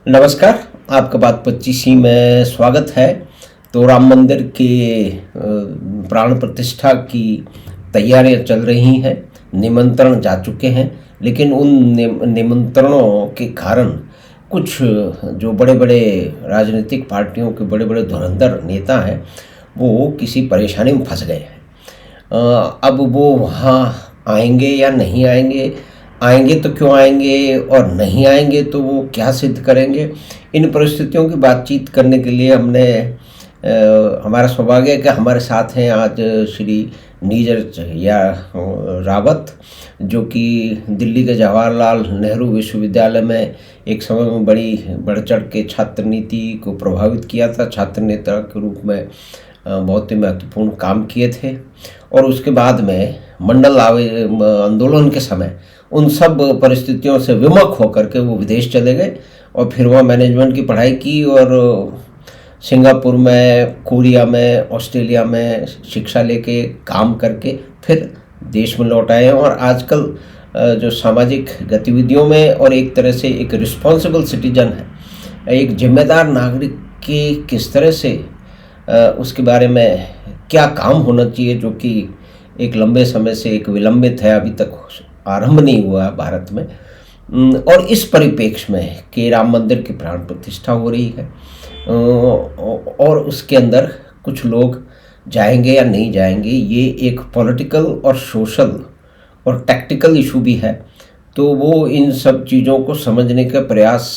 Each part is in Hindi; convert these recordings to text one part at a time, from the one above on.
नमस्कार, आपका बात 25 में स्वागत है। तो राम मंदिर के प्राण प्रतिष्ठा की तैयारियां चल रही हैं। निमंत्रण जा चुके हैं, लेकिन उन निमंत्रणों के कारण कुछ जो बड़े बड़े राजनीतिक पार्टियों के बड़े बड़े धुरंधर नेता हैं, वो किसी परेशानी में फंस गए हैं। अब वो वहाँ आएंगे या नहीं आएंगे, आएंगे तो क्यों आएंगे और नहीं आएंगे तो वो क्या सिद्ध करेंगे। इन परिस्थितियों की बातचीत करने के लिए हमारा सौभाग्य है कि हमारे साथ हैं आज श्री नीरज या रावत, जो कि दिल्ली के जवाहरलाल नेहरू विश्वविद्यालय में एक समय में बड़ी बढ़ चढ़ के छात्र नीति को प्रभावित किया था। छात्र नेता के रूप में बहुत ही महत्वपूर्ण काम किए थे और उसके बाद में मंडल आंदोलन के समय उन सब परिस्थितियों से विमुख होकर के वो विदेश चले गए और फिर वहाँ मैनेजमेंट की पढ़ाई की और सिंगापुर में, कोरिया में, ऑस्ट्रेलिया में शिक्षा लेके काम करके फिर देश में लौट आए हैं। और आजकल जो सामाजिक गतिविधियों में और एक तरह से एक रिस्पॉन्सिबल सिटीजन है, एक जिम्मेदार नागरिक के किस तरह से उसके बारे में क्या काम होना चाहिए, जो कि एक लंबे समय से एक विलंबित है, अभी तक आरंभ नहीं हुआ है भारत में। और इस परिप्रेक्ष्य में कि राम मंदिर की प्राण प्रतिष्ठा हो रही है और उसके अंदर कुछ लोग जाएंगे या नहीं जाएंगे, ये एक पॉलिटिकल और सोशल और टैक्टिकल इशू भी है। तो वो इन सब चीज़ों को समझने का प्रयास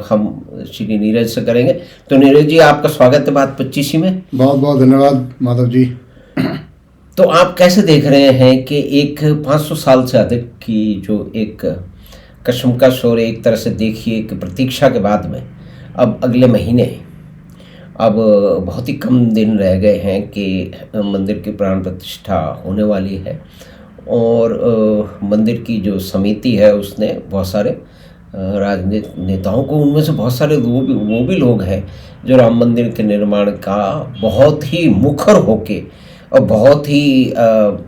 हम श्री नीरज से करेंगे। तो नीरज जी, आपका स्वागत है बात 25 में। बहुत बहुत धन्यवाद माधव जी। तो आप कैसे देख रहे हैं कि एक 500 साल से अधिक की जो एक कशमकश और एक तरह से देखिए कि प्रतीक्षा के बाद में अब अगले महीने अब बहुत ही कम दिन रह गए हैं कि मंदिर की प्राण प्रतिष्ठा होने वाली है और मंदिर की जो समिति है उसने बहुत सारे राजनीतिक नेताओं को, उनमें से बहुत सारे वो भी लोग हैं जो राम मंदिर के निर्माण का बहुत ही मुखर होके और बहुत ही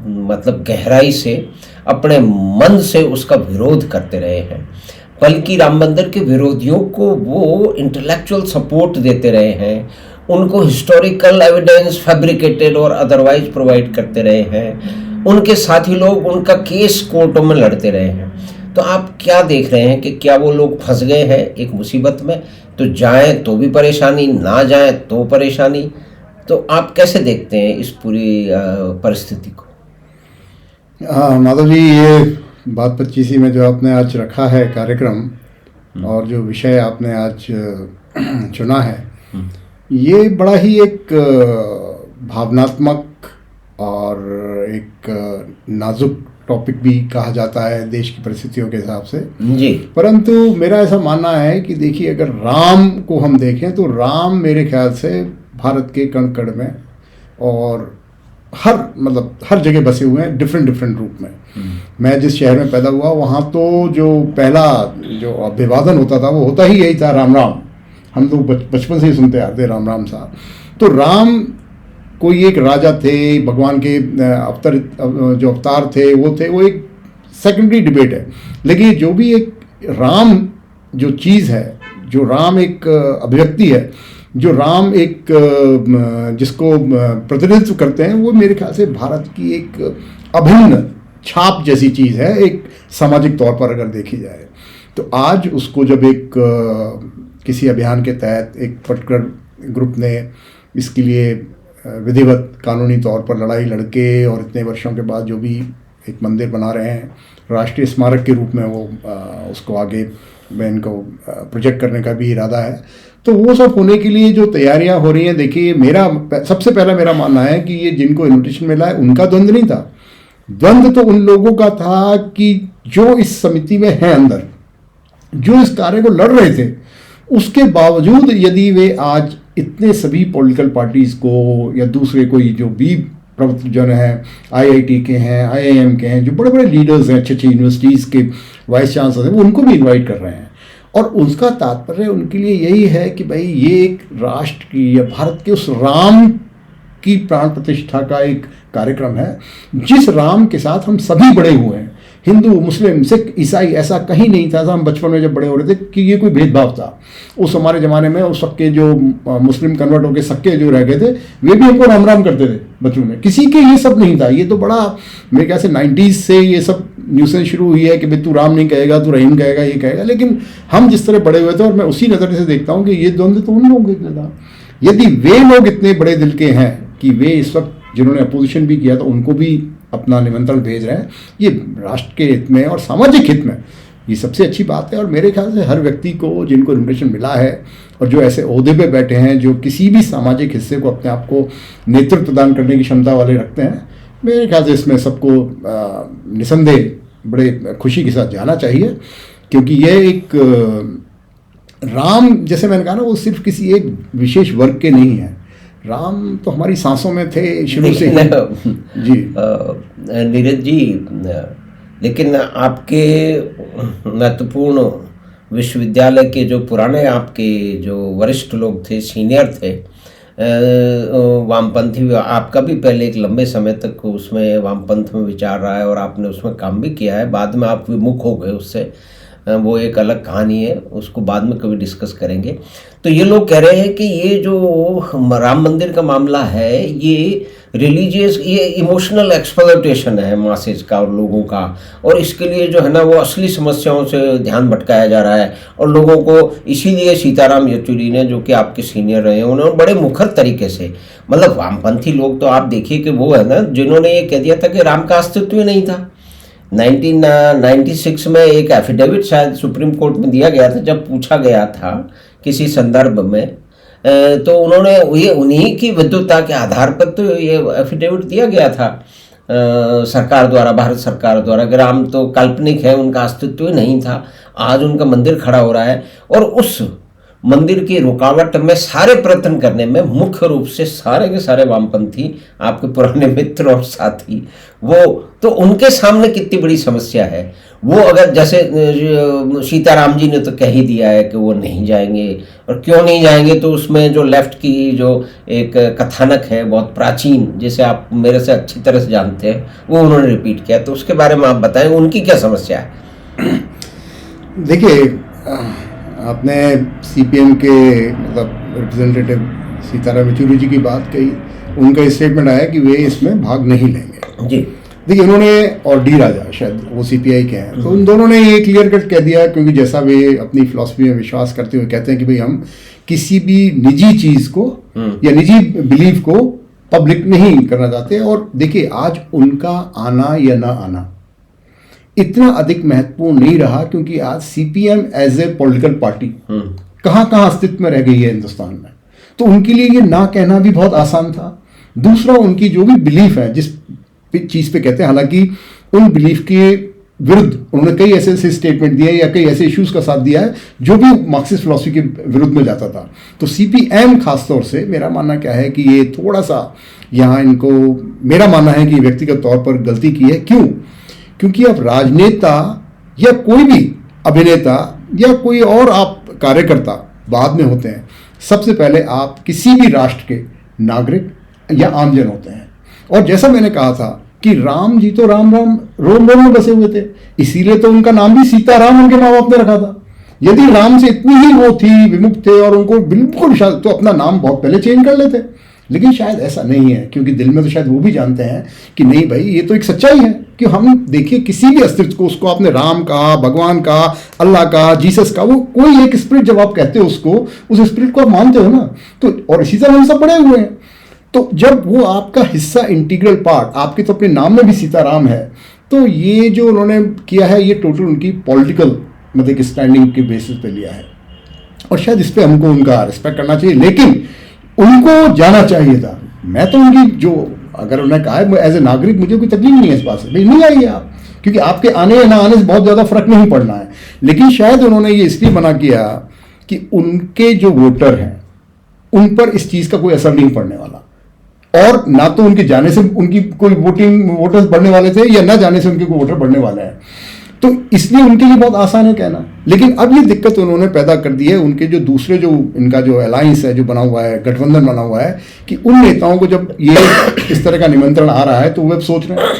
मतलब गहराई से अपने मन से उसका विरोध करते रहे हैं। बल्कि राम मंदिर के विरोधियों को वो इंटेलेक्चुअल सपोर्ट देते रहे हैं, उनको हिस्टोरिकल एविडेंस फैब्रिकेटेड और अदरवाइज प्रोवाइड करते रहे हैं। उनके साथी लोग उनका केस कोर्टों में लड़ते रहे हैं। तो आप क्या देख रहे हैं कि क्या वो लोग फंस गए हैं एक मुसीबत में, तो जाएं तो भी परेशानी, ना जाएं तो परेशानी। तो आप कैसे देखते हैं इस पूरी परिस्थिति को? हाँ माधव जी, ये बात 25 में जो आपने आज रखा है कार्यक्रम और जो विषय आपने आज चुना है, ये बड़ा ही एक भावनात्मक और एक नाजुक टॉपिक भी कहा जाता है देश की परिस्थितियों के हिसाब से जी। परंतु मेरा ऐसा मानना है कि देखिए, अगर राम को हम देखें तो राम मेरे ख्याल से भारत के कण कण में और हर जगह बसे हुए हैं, डिफरेंट रूप में। मैं जिस शहर में पैदा हुआ वहाँ तो जो पहला जो अभिवादन होता था वो होता ही यही था, राम राम। हम लोग बचपन से ही सुनते आते राम राम साहब। तो राम कोई एक राजा थे, भगवान के जो अवतार थे वो एक सेकेंडरी डिबेट है। लेकिन जो भी एक राम जो चीज़ है, जो राम एक अभिव्यक्ति है, जो राम एक जिसको प्रतिनिधित्व करते हैं, वो मेरे ख्याल से भारत की एक अभिन्न छाप जैसी चीज़ है, एक सामाजिक तौर पर अगर देखी जाए। तो आज उसको जब एक किसी अभियान के तहत एक पर्टिकुलर ग्रुप ने इसके लिए विधिवत कानूनी तौर पर लड़ाई लड़के और इतने वर्षों के बाद जो भी एक मंदिर बना रहे हैं, राष्ट्रीय स्मारक के रूप में वो उसको आगे में इनको प्रोजेक्ट करने का भी इरादा है। तो वो सब होने के लिए जो तैयारियां हो रही हैं, देखिए सबसे पहला मेरा मानना है कि ये जिनको इन्विटेशन मिला है उनका द्वंद्व नहीं था। द्वंद्व तो उन लोगों का था कि जो इस समिति में है अंदर, जो इस कार्य को लड़ रहे थे, उसके बावजूद यदि वे आज इतने सभी पॉलिटिकल पार्टीज़ को या दूसरे कोई जो भी प्रवक्तजन हैं, IIT के हैं, IIM के हैं, जो बड़े बड़े लीडर्स हैं, अच्छी यूनिवर्सिटीज़ के वाइस चांसलर हैं, वो उनको भी इन्वाइट कर रहे हैं। और उसका तात्पर्य उनके लिए यही है कि भाई ये एक राष्ट्र की या भारत के उस राम की प्राण प्रतिष्ठा का एक कार्यक्रम है जिस राम के साथ हम सभी बड़े हुए हैं। हिंदू, मुस्लिम, सिख, ईसाई ऐसा कहीं नहीं था। हम बचपन में जब बड़े हो रहे थे कि ये कोई भेदभाव था। उस हमारे ज़माने में उस सबके जो मुस्लिम कन्वर्ट होकर सक्के जो रह गए थे वे भी हमको राम राम करते थे बचपन में। किसी के ये सब नहीं था। ये तो बड़ा मेरे ख्याल से 90s से ये सब न्यूसेंस शुरू हुई है कि भाई तू राम नहीं कहेगा, तू रहीम कहेगा, ये कहेगा। लेकिन हम जिस तरह बड़े हुए थे, और मैं उसी नज़र से देखता हूँ कि ये द्वंद्व तो उन लोगों के था। यदि वे लोग इतने बड़े दिल के हैं कि वे इस वक्त जिन्होंने अपोजिशन भी किया तो उनको भी अपना निमंत्रण भेज रहे हैं, ये राष्ट्र के हित में और सामाजिक हित में ये सबसे अच्छी बात है। और मेरे ख्याल से हर व्यक्ति को जिनको इन्विटेशन मिला है और जो ऐसे ओहदे पे बैठे हैं, जो किसी भी सामाजिक हिस्से को अपने आप को नेतृत्व प्रदान करने की क्षमता वाले रखते हैं, मेरे ख्याल से इसमें सबको निसंदेह बड़े खुशी के साथ जाना चाहिए। क्योंकि ये एक राम, जैसे मैंने कहा ना, वो सिर्फ किसी एक विशेष वर्ग के नहीं है। राम तो हमारी सांसों में थे शुरू से जी। नीरज जी, लेकिन आपके महत्वपूर्ण विश्वविद्यालय के जो पुराने आपके जो वरिष्ठ लोग थे, सीनियर थे, वामपंथी, आपका भी पहले एक लंबे समय तक उसमें वामपंथ में विचार रहा है और आपने उसमें काम भी किया है। बाद में आप विमुख हो गए उससे, वो एक अलग कहानी है, उसको बाद में कभी डिस्कस करेंगे। तो ये लोग कह रहे हैं कि ये जो राम मंदिर का मामला है, ये रिलीजियस, ये इमोशनल एक्सप्लॉयटेशन है मासेज का और लोगों का, और इसके लिए जो है ना वो असली समस्याओं से ध्यान भटकाया जा रहा है। और लोगों को इसीलिए सीताराम येचुरी ने, जो कि आपके सीनियर रहे हैं, उन्होंने बड़े मुखर तरीके से, मतलब वामपंथी लोग तो आप देखिए कि वो है ना जिन्होंने ये कह दिया था कि राम का अस्तित्व ही नहीं था। 1996 में एक एफिडेविट शायद सुप्रीम कोर्ट में दिया गया था, जब पूछा गया था किसी संदर्भ में, तो उन्होंने ये उन्हीं की विद्वता के आधार पर तो ये एफिडेविट दिया गया था सरकार द्वारा, भारत सरकार द्वारा। राम तो काल्पनिक है, उनका अस्तित्व ही नहीं था। आज उनका मंदिर खड़ा हो रहा है और उस मंदिर की रुकावट में सारे प्रयत्न करने में मुख्य रूप से सारे के सारे वामपंथी, आपके पुराने मित्र और साथी, वो तो उनके सामने कितनी बड़ी समस्या है। वो अगर जैसे सीताराम जी ने तो कह ही दिया है कि वो नहीं जाएंगे, और क्यों नहीं जाएंगे, तो उसमें जो लेफ्ट की जो एक कथानक है बहुत प्राचीन, जिसे आप मेरे से अच्छी तरह से जानते हैं, वो उन्होंने रिपीट किया। तो उसके बारे में आप बताएं, उनकी क्या समस्या है? देखिए, आपने सीपीएम के मतलब रिप्रेजेंटेटिव सीताराम येचुरी जी की बात कही, उनका स्टेटमेंट आया कि वे इसमें भाग नहीं लेंगे जी। देखिए, उन्होंने और डी राजा, शायद वो सीपीआई के हैं, तो उन दोनों ने ये क्लियर कट कह दिया, क्योंकि जैसा वे अपनी फिलॉसफी में विश्वास करते हुए कहते हैं कि भाई हम किसी भी निजी चीज़ को या निजी बिलीफ को पब्लिक नहीं करना चाहते। और देखिए, आज उनका आना या ना आना इतना अधिक महत्वपूर्ण नहीं रहा, क्योंकि आज CPM as a political party कहाँ कहाँ अस्तित्व में रह गई है हिंदुस्तान में। तो उनके लिए ये ना कहना भी बहुत आसान था। दूसरा, उनकी जो भी बिलीफ है, जिस चीज़ पे कहते हैं, हालांकि उन बिलीफ के विरुद्ध उन्होंने कई ऐसे स्टेटमेंट दिए या कई ऐसे इश्यूज का साथ दिया है जो भी मार्क्सिस्ट फिलॉसफी के विरुद्ध में जाता था। तो सीपीएम खासतौर से मेरा मानना क्या है कि ये थोड़ा सा यहाँ इनको, मेरा मानना है कि व्यक्तिगत तौर पर गलती की है। क्यों? क्योंकि अब राजनेता या कोई भी अभिनेता या कोई और आप कार्यकर्ता बाद में होते हैं। सबसे पहले आप किसी भी राष्ट्र के नागरिक या आमजन होते हैं। और जैसा मैंने कहा था कि राम जी तो राम राम रोम रोम में बसे हुए थे, इसीलिए तो उनका नाम भी सीताराम उनके माँ बाप ने रखा था। यदि राम से इतनी ही वो थी, विमुख थे और उनको बिल्कुल तो अपना नाम बहुत पहले चेंज कर लेते। लेकिन शायद ऐसा नहीं है, क्योंकि दिल में तो शायद वो भी जानते हैं कि नहीं भाई, ये तो एक सच्चाई है कि हम देखिए किसी भी अस्तित्व को, उसको आपने राम कहा, भगवान कहा, अल्लाह कहा, जीसस का, वो कोई एक स्पिरिट जब आप कहते हो उसको, उस स्पिरिट को आप मानते हो ना। तो और इसी तरह हम सब बड़े हुए हैं। तो जब वो आपका हिस्सा, इंटीग्रल पार्ट, आपके तो अपने नाम में भी सीताराम है, तो ये जो उन्होंने किया है ये टोटल उनकी पॉलिटिकल मतलब कि स्टैंडिंग के बेसिस पे लिया है। और शायद इस पर हमको उनका रिस्पेक्ट करना चाहिए, लेकिन उनको जाना चाहिए था। मैं तो उनकी जो, अगर उन्होंने कहा है एज ए नागरिक, मुझे कोई तकलीफ नहीं है इस बात से, भाई नहीं आइए आप, क्योंकि आपके आने या ना आने से बहुत ज़्यादा फर्क नहीं पड़ना है। लेकिन शायद उन्होंने ये इसलिए मना किया कि उनके जो वोटर हैं उन पर इस चीज़ का कोई असर नहीं पड़ने वाला, और ना तो उनके जाने से उनकी कोई वोटर्स बढ़ने वाले थे, या ना जाने से उनके कोई वोटर बढ़ने वाले हैं। तो इसलिए उनके लिए बहुत आसान है कहना। लेकिन अब ये दिक्कत उन्होंने पैदा कर दी है, उनके जो दूसरे जो इनका जो अलायंस है, जो बना हुआ है, गठबंधन बना हुआ है, कि उन नेताओं को जब ये इस तरह का निमंत्रण आ रहा है तो वे सोच रहे हैं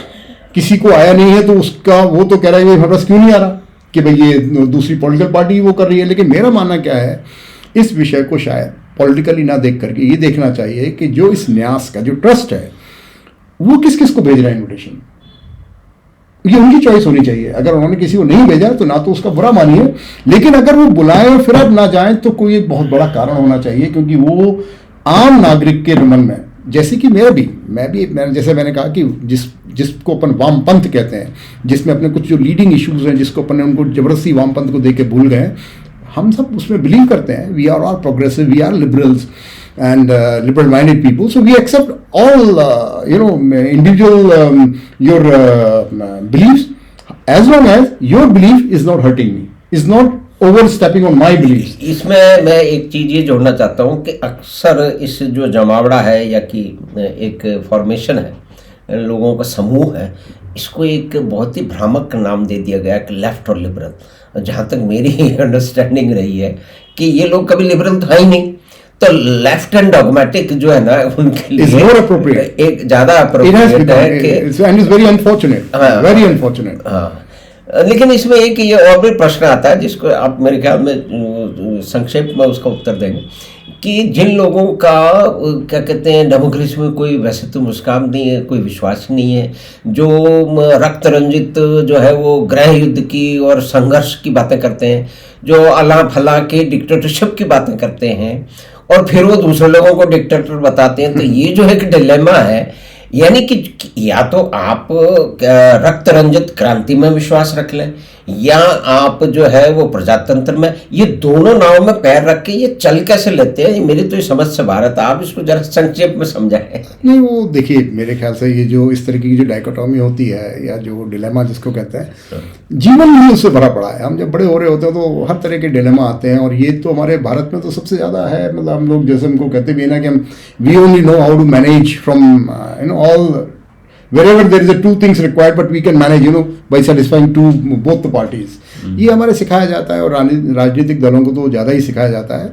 किसी को आया नहीं है तो उसका वो तो कह रहा है ये हमारे पास क्यों नहीं आ रहा, कि भाई ये दूसरी पॉलिटिकल पार्टी वो कर रही है। लेकिन मेरा मानना क्या है, इस विषय को शायद पॉलिटिकली ना देख करके ये देखना चाहिए कि जो इस न्यास का जो ट्रस्ट है वो किस किस को भेज रहा है इन्विटेशन, ये उनकी चॉइस होनी चाहिए। अगर उन्होंने किसी को नहीं भेजा तो ना तो उसका बुरा मानिए, लेकिन अगर वो बुलाएं और फिर अब ना जाएं तो कोई एक बहुत बड़ा कारण होना चाहिए, क्योंकि वो आम नागरिक के मन में, जैसे कि मैं जैसे मैंने कहा कि जिसको अपन वामपंथ कहते हैं, जिसमें अपने कुछ जो लीडिंग इश्यूज हैं जिसको अपन ने उनको जबरदस्ती वामपंथ को देख के भूल गए, हम सब उसमें बिलीव करते हैं। We are all progressive, we are liberals and liberal-minded people, so we accept all individual your beliefs, as long as your belief is not hurting me, is not overstepping on my beliefs. इसमें मैं एक चीज़ ये जोड़ना चाहता हूँ कि अक्सर इस जो जमावड़ा है या कि एक फॉर्मेशन है, लोगों का समूह है, इसको एक बहुत ही भ्रामक नाम दे दिया गया कि लेफ्ट और लिबरल। जहाँ तक मेरी अंडरस्टैंडिंग रही है कि ये लोग कभी लिबरल था ही नहीं, तो लेफ्ट एंड डॉगमेटिक जो है ना उनके लिए एक ज्यादा अप्रोप्रिएट है कि and it's very unfortunate, very unfortunate. हाँ, लेकिन इसमें एक ये और भी प्रश्न आता है जिसको आप मेरे ख्याल में संक्षेप में उसका उत्तर देंगे कि जिन लोगों का क्या कहते हैं डेमोक्रेसी में कोई वैसे तो मुस्कान नहीं है, कोई विश्वास नहीं है, जो रक्त रंजित जो है वो गृह युद्ध की और संघर्ष की बातें करते हैं, जो अल्लाह फला के डिक्टेटरशिप की बातें करते हैं और फिर वो दूसरे लोगों को डिक्टेटर बताते हैं, तो ये जो है कि डिलेमा है। यानी कि या तो आप रक्त रंजित क्रांति में विश्वास रख लें या आप जो है वो प्रजातंत्र में, ये दोनों नाव में पैर रख के ये चल कैसे लेते हैं, मेरी तो ये समझ से बाहर था। आप इसको जरा संक्षेप में समझाएं। नहीं, वो देखिए मेरे ख्याल से ये जो इस तरीके की जो डाइकोटॉमी होती है या जो डिलेमा जिसको कहते हैं, जीवन में उससे भरा पड़ा है। हम जब बड़े हो रहे होते हैं तो हर तरह के डिलेमा आते हैं, और ये तो हमारे भारत में तो सबसे ज़्यादा है। मतलब हम लोग जैसे हमको कहते भी है ना कि हम we only know how to manage from all wherever there is a two things required but we can manage by satisfying both the parties. ये हमारे सिखाया जाता है और राजनीतिक दलों को तो ज़्यादा ही सिखाया जाता है।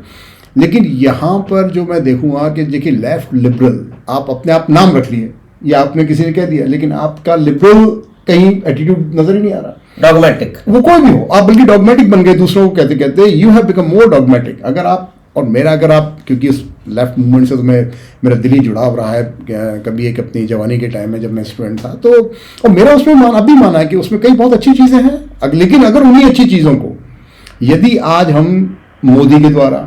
लेकिन यहाँ पर जो मैं देखूँगा कि देखिए लेफ्ट लिबरल आप अपने आप नाम रख लिए या आपने किसी ने कह दिया, लेकिन आपका लिबरल कहीं एटीट्यूड नजर ही नहीं आ रहा। डॉगमेटिक वो कोई भी हो, आप बल्कि डॉगमेटिक बन गए, दूसरों को कहते कहते you have become more dogmatic. अगर आप और मेरा अगर आप, क्योंकि इस लेफ्ट मूवमेंट से तो मेरा दिली जुड़ाव रहा है कभी एक अपनी जवानी के टाइम में जब मैं स्टूडेंट था, तो और मेरा उसमें अभी माना है कि उसमें कई बहुत अच्छी चीज़ें हैं। लेकिन अगर उन्हीं अच्छी चीज़ों को यदि आज हम मोदी के द्वारा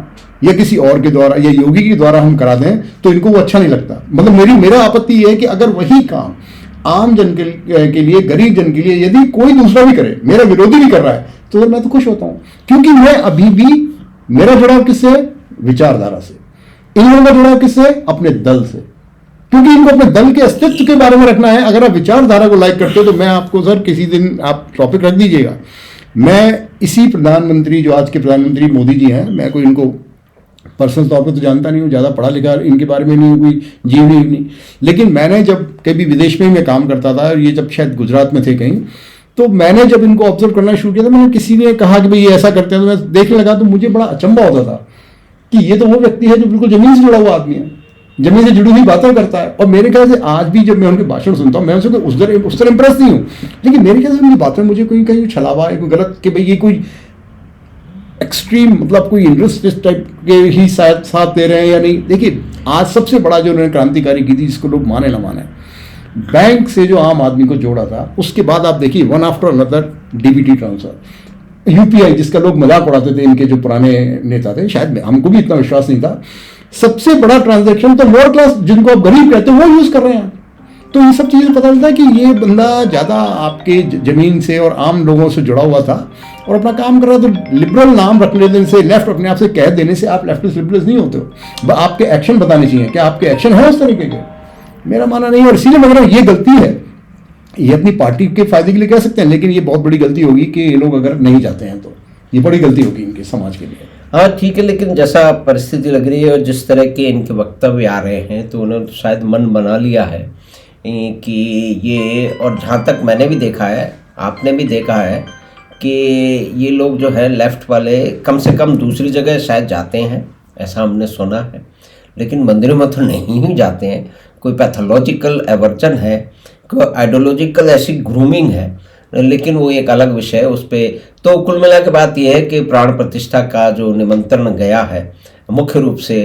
या किसी और के द्वारा या योगी के द्वारा हम करा दें तो इनको वो अच्छा नहीं लगता। मतलब मेरा आपत्ति ये है कि अगर वही काम आम जन के लिए, गरीब जन के लिए यदि कोई दूसरा भी करे, मेरा विरोधी भी कर रहा है, तो मैं तो खुश होता हूँ, क्योंकि मैं अभी भी, मेरा जुड़ाव किससे, विचारधारा से। इन लोगों का जुड़ाव किससे, अपने दल से, क्योंकि इनको अपने दल के अस्तित्व के बारे में रखना है। अगर आप विचारधारा को लाइक करते हो तो मैं आपको सर किसी दिन आप टॉपिक रख दीजिएगा, मैं इसी प्रधानमंत्री जो आज के प्रधानमंत्री मोदी जी हैं, मैं कोई इनको पर्सनल तौर पर तो जानता नहीं हूँ, ज़्यादा पढ़ा लिखा इनके बारे में नहीं, कोई जीवनी नहीं, लेकिन मैंने जब कभी विदेश में ही मैं काम करता था, और ये जब शायद गुजरात में थे कहीं, तो मैंने जब इनको ऑब्जर्व करना शुरू किया था, मैंने किसी ने कहा कि भाई ये ऐसा करते हैं, तो मैं देखने लगा तो मुझे बड़ा अचंभा होता था कि ये तो वो व्यक्ति है जो बिल्कुल जमीन से जुड़ा हुआ आदमी है, जमीन से जुड़ी हुई बातें करता है। और मेरे ख्याल से आज भी जब मैं उनके भाषण सुनता हूँ, मैं उनसे उस तरह इंप्रेस नहीं हूँ, लेकिन मेरे ख्याल से उनकी बातें मुझे कहीं छलावा है, कोई गलत कि भाई ये कोई एक्सट्रीम मतलब कोई इंडस्ट्रियलिस्ट टाइप के ही साथ दे रहे हैं या नहीं। देखिए आज सबसे बड़ा जो उन्होंने क्रांतिकारी की थी, जिसको लोग माने ना माने, बैंक से जो आम आदमी को जोड़ा था, उसके बाद आप देखिए one after another DBT transfer, UPI जिसका लोग मजाक उड़ाते थे, इनके जो पुराने नेता थे, शायद हमको भी इतना विश्वास नहीं था, सबसे बड़ा ट्रांजैक्शन तो लोअर क्लास जिनको आप गरीब कहते हैं वो यूज कर रहे हैं। तो ये सब चीजें पता चलता है कि ये बंदा ज्यादा आपके जमीन से और आम लोगों से जुड़ा हुआ था और अपना काम कर रहा था। तो लिबरल नाम रखने देने से, लेफ्ट अपने आप से कह देने से आप लेफ्टिस्ट लिबरल्स नहीं होते हो। आपके एक्शन बताने चाहिए, क्या आपके एक्शन है उस तरीके के, मेरा मानना नहीं। और इसीलिए मगर ये गलती है, ये अपनी पार्टी के फायदे के लिए कह सकते हैं, लेकिन ये बहुत बड़ी गलती होगी कि ये लोग अगर नहीं जाते हैं तो ये बड़ी गलती होगी इनके समाज के लिए। हाँ ठीक है, लेकिन जैसा परिस्थिति लग रही है और जिस तरह के इनके वक्तव्य आ रहे हैं, तो उन्होंने शायद मन बना लिया है कि ये, और जहाँ तक मैंने भी देखा है, आपने भी देखा है कि ये लोग जो है लेफ्ट वाले कम से कम दूसरी जगह शायद जाते हैं, ऐसा हमने सुना है, लेकिन मंदिरों में तो नहीं ही जाते हैं। कोई पैथोलॉजिकल एवर्जन है आइडियोलॉजिकल ऐसी ग्रूमिंग है, लेकिन वो एक अलग विषय है उस पर। तो कुल मिला के बात यह है कि प्राण प्रतिष्ठा का जो निमंत्रण गया है मुख्य रूप से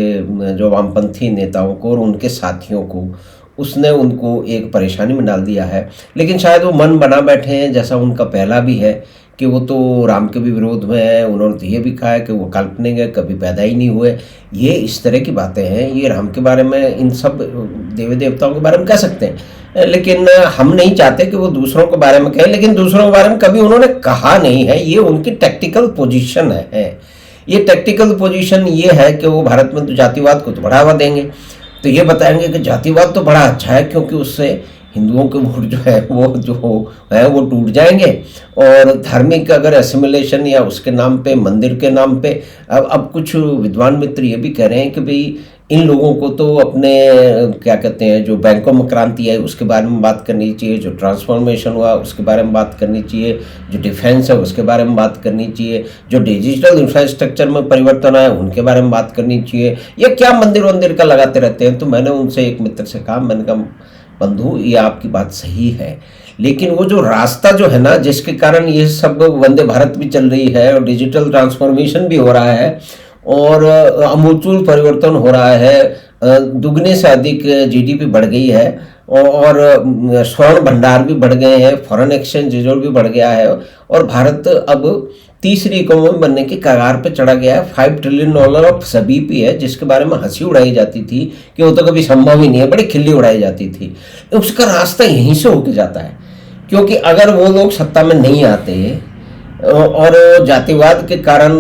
जो वामपंथी नेताओं को और उनके साथियों को, उसने उनको एक परेशानी में डाल दिया है। लेकिन शायद वो मन बना बैठे हैं, जैसा उनका पहला भी है कि वो तो राम के भी विरोध में है। उन्होंने तो ये भी कहा है कि वो काल्पनिक है, कभी पैदा ही नहीं हुए। ये इस तरह की बातें हैं, ये राम के बारे में, इन सब देवी देवताओं के बारे में कह सकते हैं, लेकिन हम नहीं चाहते कि वो दूसरों के बारे में कहें। लेकिन दूसरों के बारे में कभी उन्होंने कहा नहीं है, ये उनकी टैक्टिकल पोजीशन है। ये टैक्टिकल पोजीशन ये है कि वो भारत में तो जातिवाद को तो बढ़ावा देंगे, तो ये बताएंगे कि जातिवाद तो बड़ा अच्छा है क्योंकि उससे हिंदुओं के वोट जो है वो टूट जाएंगे। और धार्मिक अगर एसिमिलेशन या उसके नाम पे, मंदिर के नाम पे, अब कुछ विद्वान मित्र ये भी कह रहे हैं कि भाई इन लोगों को तो अपने क्या कहते हैं, जो बैंकों में क्रांति आई उसके बारे में बात करनी चाहिए, जो ट्रांसफॉर्मेशन हुआ उसके बारे में बात करनी चाहिए, जो डिफेंस है उसके बारे में बात करनी चाहिए, जो डिजिटल इंफ्रास्ट्रक्चर में परिवर्तन आया उनके बारे में बात करनी चाहिए। ये क्या मंदिर वंदिर का लगाते रहते हैं। तो मैंने उनसे, एक मित्र से कहा, मैंने कहा बंधु ये आपकी बात सही है, लेकिन वो जो रास्ता जो है ना, जिसके कारण ये सब वंदे भारत भी चल रही है और डिजिटल ट्रांसफॉर्मेशन भी हो रहा है और आमूलचूल परिवर्तन हो रहा है, दुगने से अधिक जीडीपी बढ़ गई है और स्वर्ण भंडार भी बढ़ गए हैं, फॉरेन एक्सचेंज रिजर्व भी बढ़ गया है और भारत अब तीसरी इकोनॉमी बनने की कगार पे चढ़ा गया है। $5 ट्रिलियन ऑफ सभी पे है, जिसके बारे में हंसी उड़ाई जाती थी कि वो तो कभी संभव ही नहीं है, बड़ी खिल्ली उड़ाई जाती थी। उसका रास्ता यहीं से होके जाता है, क्योंकि अगर वो लोग सत्ता में नहीं आते और जातिवाद के कारण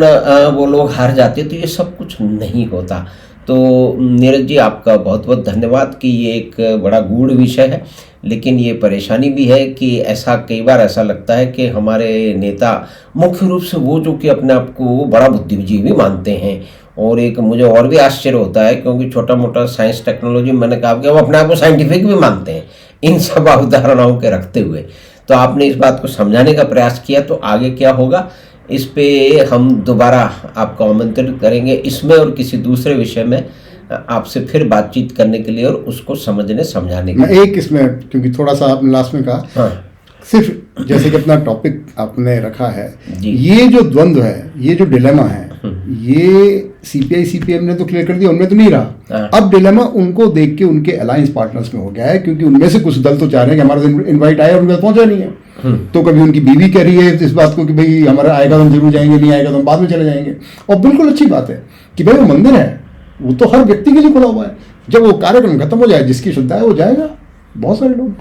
वो लोग हार जाते तो ये सब कुछ नहीं होता। तो नीरज जी आपका बहुत बहुत धन्यवाद कि ये एक बड़ा गूढ़ विषय है, लेकिन ये परेशानी भी है कि ऐसा कई बार ऐसा लगता है कि हमारे नेता मुख्य रूप से वो जो कि अपने आप को बड़ा बुद्धिजीवी मानते हैं। और एक मुझे और भी आश्चर्य होता है क्योंकि छोटा मोटा साइंस टेक्नोलॉजी, मैंने कहा कि वो अपने आप को साइंटिफिक भी मानते हैं इन सब अवधारणाओं के रखते हुए। तो आपने इस बात को समझाने का प्रयास किया, तो आगे क्या होगा इस पे हम दोबारा आपको आमंत्रित करेंगे, इसमें और किसी दूसरे विषय में आपसे फिर बातचीत करने के लिए और उसको समझने समझाने के लिए। एक इसमें, क्योंकि थोड़ा सा आपने लास्ट में कहा, हाँ, सिर्फ जैसे कि अपना टॉपिक आपने रखा है, ये जो द्वंद्व है, ये जो डिलेमा है, ये सीपीआई सीपीएम ने तो क्लियर कर दिया, उनमें तो नहीं रहा। अब डिलेमा उनको देख के उनके अलायंस पार्टनर्स में हो गया है, क्योंकि उनमें से कुछ दल तो चाह रहे हैं कि हमारा इनवाइट आया और उनके पहुंचा नहीं है। तो कभी उनकी बीवी कह रही है इस बात को कि भाई हमारा आएगा तो हम जरूर जाएंगे, नहीं आएगा तो हम बाद में चले जाएंगे। और बिल्कुल अच्छी बात है कि भाई वो मंदिर है, वो तो हर व्यक्ति के लिए खुला हुआ है। जब वो कार्यक्रम खत्म हो जाए, जिसकी श्रद्धा है वो जाएगा। बहुत सारे लोग,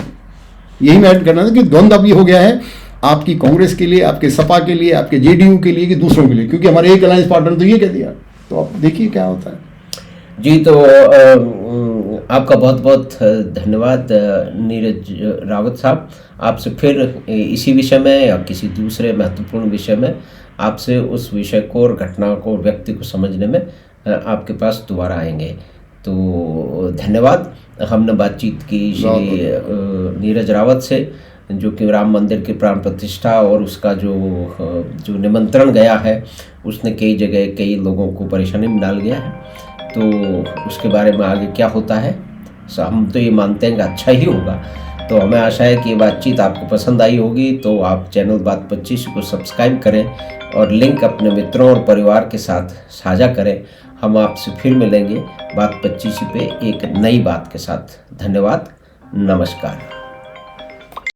यही मैं ऐड करना था कि द्वंद्व अब ये हो गया है आपकी कांग्रेस के लिए, आपके सपा के लिए, आपके जेडीयू के लिए, कि दूसरों के लिए, क्योंकि हमारे एक अलायंस पार्टनर तो ये कह दिया। तो आप देखिए क्या होता है। जी, तो आपका बहुत बहुत धन्यवाद नीरज रावत साहब। आपसे फिर इसी विषय में या किसी दूसरे महत्वपूर्ण विषय में आपसे उस विषय को और घटना को और व्यक्ति को समझने में आपके पास दोबारा आएंगे। तो धन्यवाद। हमने बातचीत की श्री नीरज रावत से, जो कि राम मंदिर की प्राण प्रतिष्ठा और उसका जो निमंत्रण गया है उसने कई जगह कई लोगों को परेशानी में डाल गया है। तो उसके बारे में आगे क्या होता है, हम तो ये मानते हैं कि अच्छा ही होगा। तो हमें आशा है कि ये बातचीत आपको पसंद आई होगी। तो आप चैनल बात 25 को सब्सक्राइब करें और लिंक अपने मित्रों और परिवार के साथ साझा करें। हम आपसे फिर मिलेंगे बात 25 पे एक नई बात के साथ। धन्यवाद, नमस्कार।